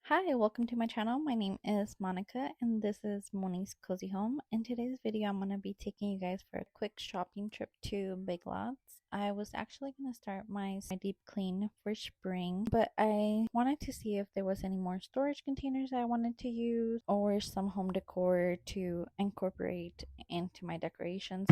Hi, welcome to my channel. My name is Monica and this is Moni's Cozy Home. In today's video, I'm going to be taking you guys for a quick shopping trip to Big Lots. I was actually going to start my deep clean for spring, but I wanted to see if there was any more storage containers I wanted to use or some home decor to incorporate into my decorations.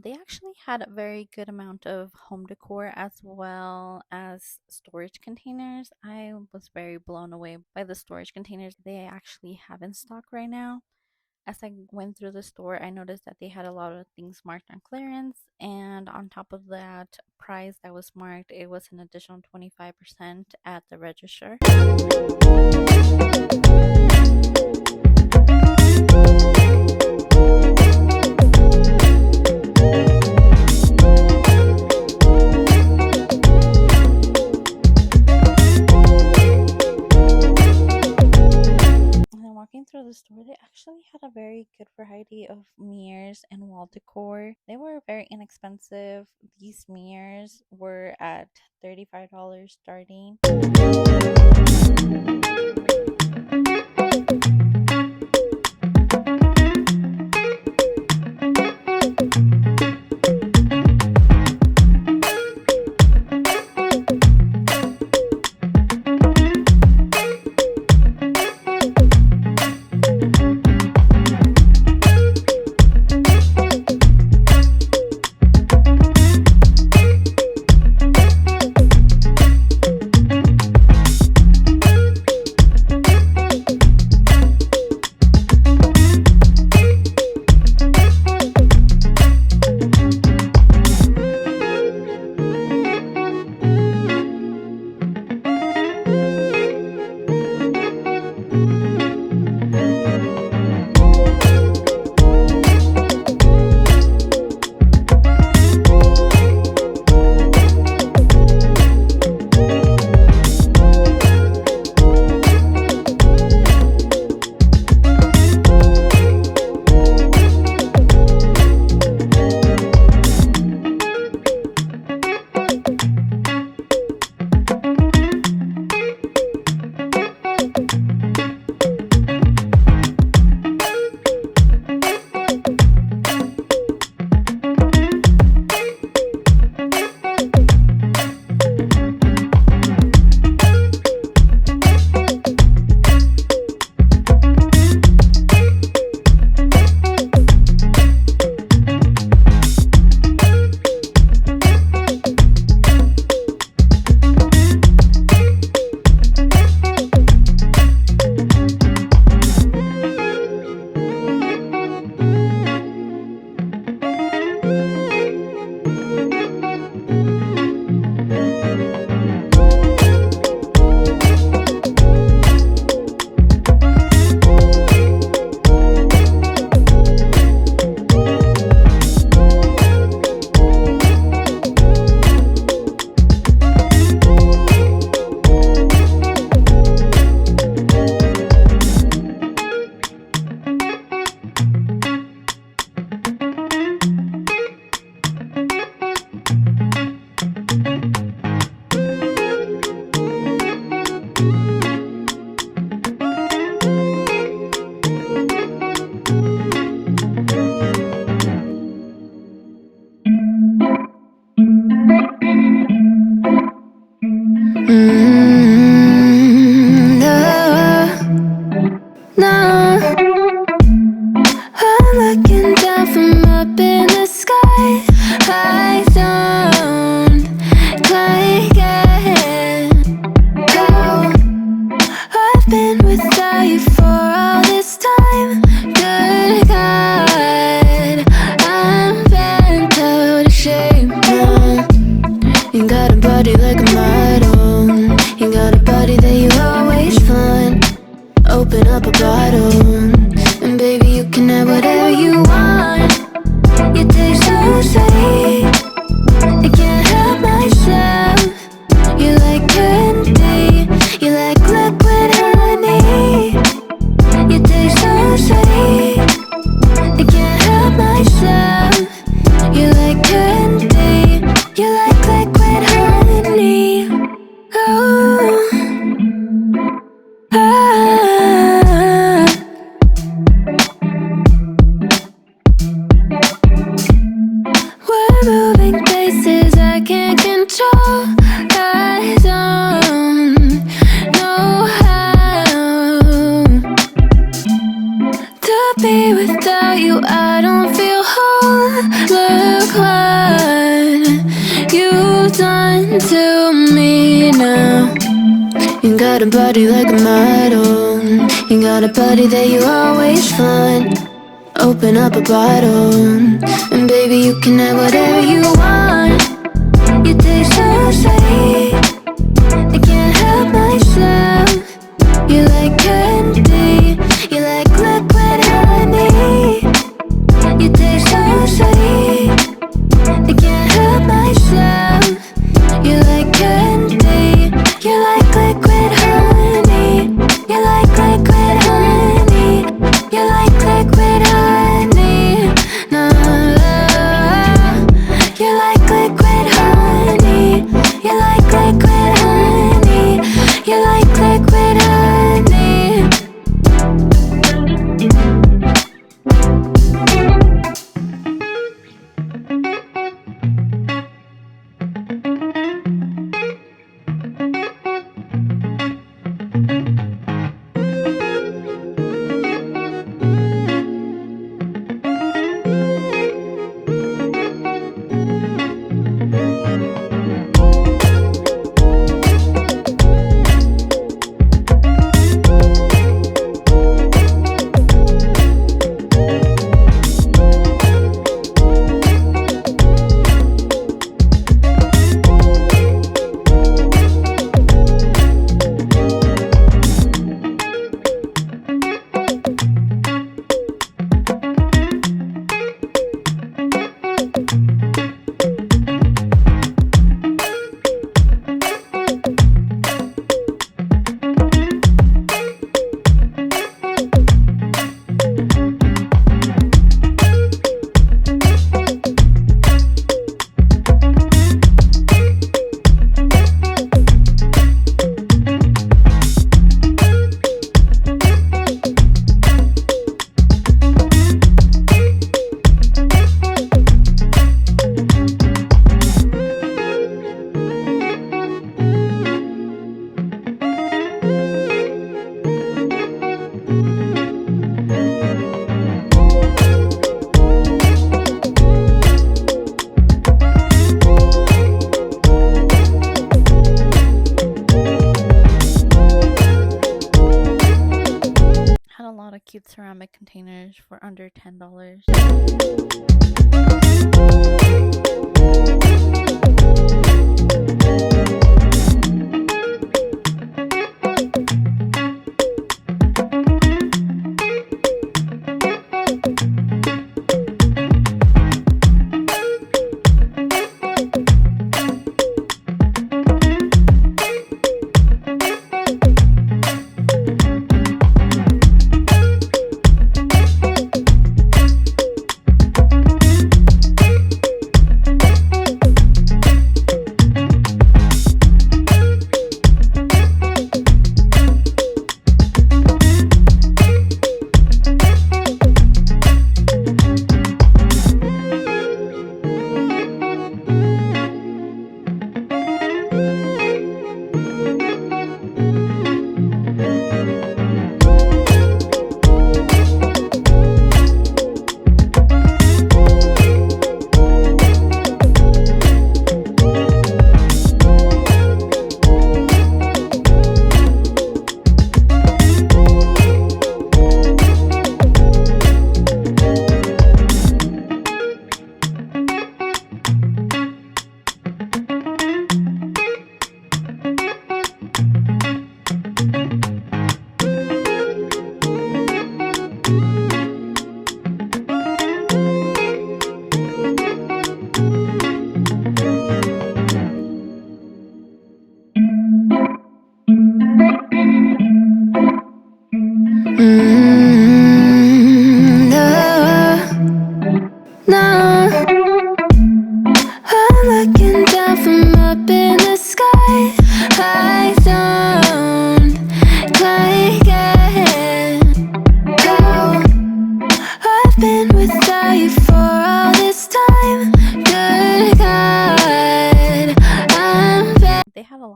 They actually had a very good amount of home decor as well as storage containers. I was very blown away by the storage containers they actually have in stock right now. As I went through the store, I noticed that they had a lot of things marked on clearance, and on top of that price that was marked, it was an additional 25% at the register. Through the store, they actually had a very good variety of mirrors and wall decor. They were very inexpensive. These mirrors were at $35 starting. Open up a bottle, and baby you can have whatever you want. You taste so sweet, I can't help myself. I don't know how to be without you. I don't feel whole. Look what you've done to me now. You got a body like a model. You got a body that you always find. Open up a bottle, and baby you can have whatever you want. You taste so sweet, I can't help myself. You like candy, you like liquid honey. You taste so sweet, I can't help myself. You like candy, you like liquid honey. You like liquid honey. You like liquid honey. No, you like liquid honey. You like liquid honey. You like liquid honey. Had a lot of cute ceramic containers for under $10.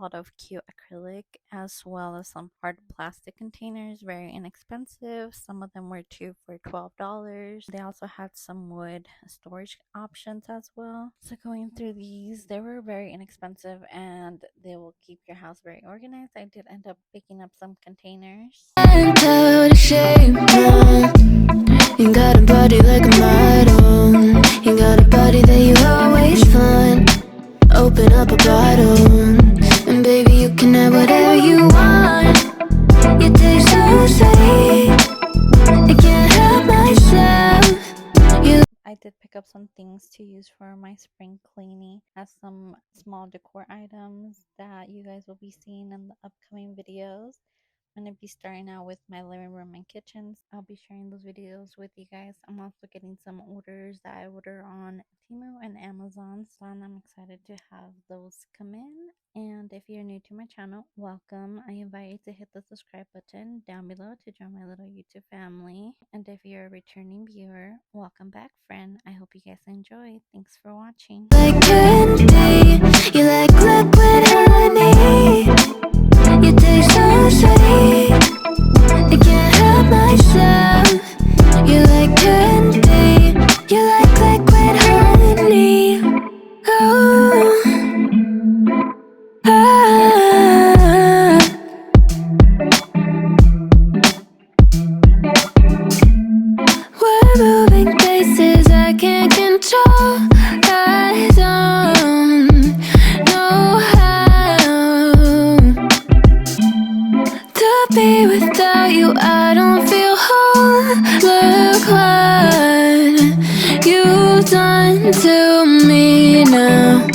lot of cute acrylic as well as some hard plastic containers, very inexpensive. Some of them were two for $12. They also had some wood storage options as well. So going through these, they were very inexpensive and they will keep your house very organized. I did end up picking up some containers. Out of shape now. You got a body like a model. You got a body that you always find. Open up a bottle, and baby you can have whatever you want. You taste so sweet, I can't help myself. I did pick up some things to use for my spring cleaning as some small decor items that you guys will be seeing in the upcoming videos. I'm going to be starting out with my living room and kitchens. I'll be sharing those videos with you guys. I'm also getting some orders that I order on Temu and Amazon, so I'm excited to have those come in. And if you're new to my channel, welcome. I invite you to hit the subscribe button down below to join my little YouTube family. And if you're a returning viewer, welcome back, friend. I hope you guys enjoy. Thanks for watching. Like candy, you like liquid honey. You taste so sweet, I can't help myself. You like candy, you like liquid honey. Oh, ah. We're moving places I can't control. I don't know how to be without you. I don't feel whole. Look what you've done to me now.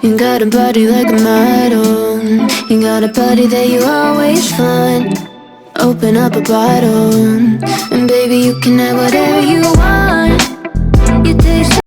You got a body like a model. You got a body that you always find. Open up a bottle, and baby you can have whatever you want. You taste